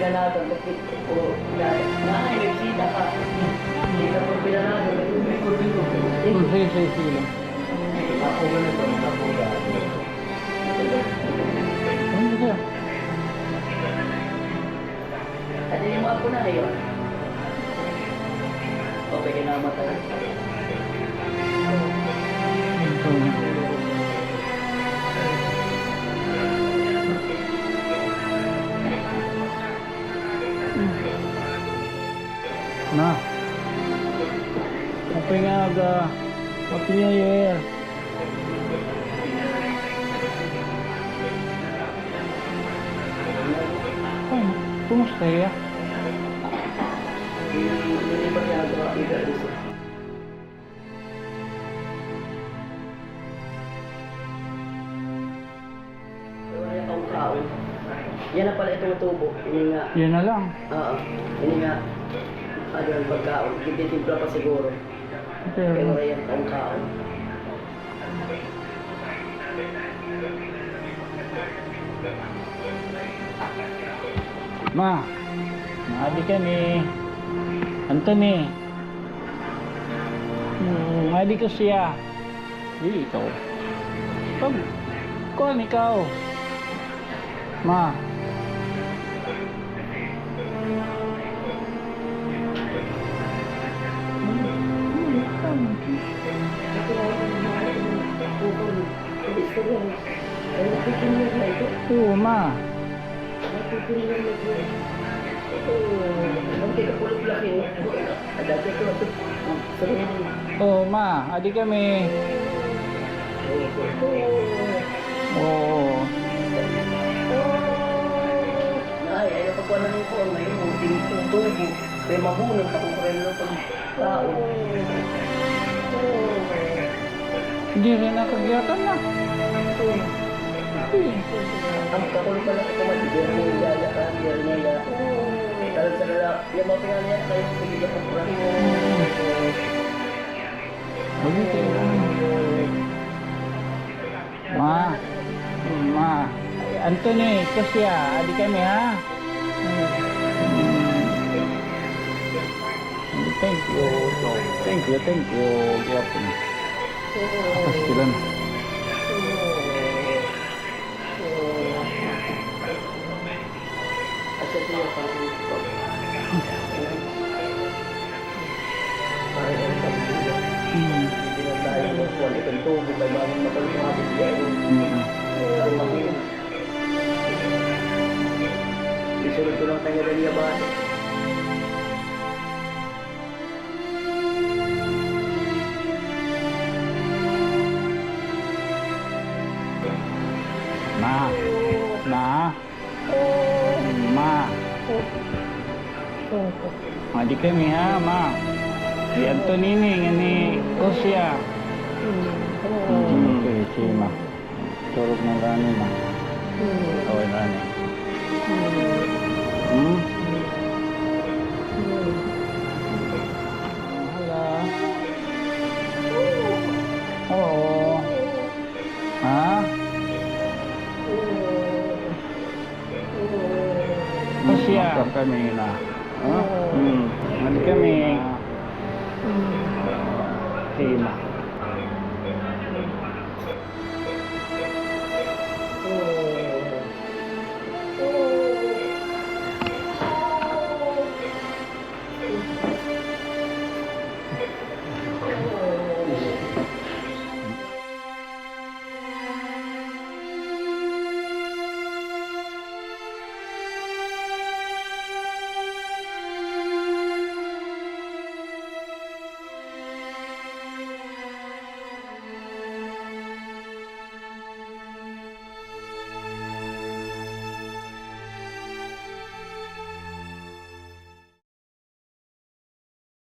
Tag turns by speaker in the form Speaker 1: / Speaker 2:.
Speaker 1: pinanado, bakit po, nanay, nagsita ka. Hindi ka po pinanado, may kundi ko.
Speaker 2: Sige.
Speaker 1: Ako ganito, ako ganito.
Speaker 2: Ano siya?
Speaker 1: At yung mga po na ngayon. O, pwede na matay.
Speaker 2: Na. Happy nga aga. Happy New Year. Ay, kumusta ya?
Speaker 1: Hindi ba ginagawa kita isa? Wala yung kaun-kaun. Yan na pala itong tubo. Ini nga.
Speaker 2: Yan na lang.
Speaker 1: Oo. Ini nga. Ano yung pagkaon. Titimpla pa siguro.
Speaker 2: Okay.
Speaker 1: Pero wala yung kaun-kaun.
Speaker 2: Ma. Maadi ka ni Anthony. Maadi ko siya. Hindi ikaw. Pag kuhan ikaw. Ma. Oo, ma. Oo, ma. Adi kami. Oo.
Speaker 1: Ay, ayaw pa ko na nung po. Ngayon, ang tinutubo. May mahunod pa kung kaya lang pag-tao.
Speaker 2: Hindi rin nakagyatan na.
Speaker 1: Ang kakulo pa lang ito mag-ibig ng yaya ka, yaya. Talagang sa lala, yung mga pinangyay kayo sa bigyan ng kurang.
Speaker 2: Ma. Ma. Anthony, kasya. Adi kami ha. Thank you. Thank you. Gyapon. Atas kilan.
Speaker 1: Asa siya pang-ito. Parang ang pag-ibig. Hindi na tayo magkuhan. Itong tubo, may mga mapalumabit yan. Ang mahunod. Isunod ko lang tayo na niya ba?
Speaker 2: Ma. Adi kami ha, ma. Si Anthony ni Osya. Okay, si ma. Turog ng rani ma. Okay, rani. Hala. Oo. Ha? Osya. Kami na. Adi kami. Sima.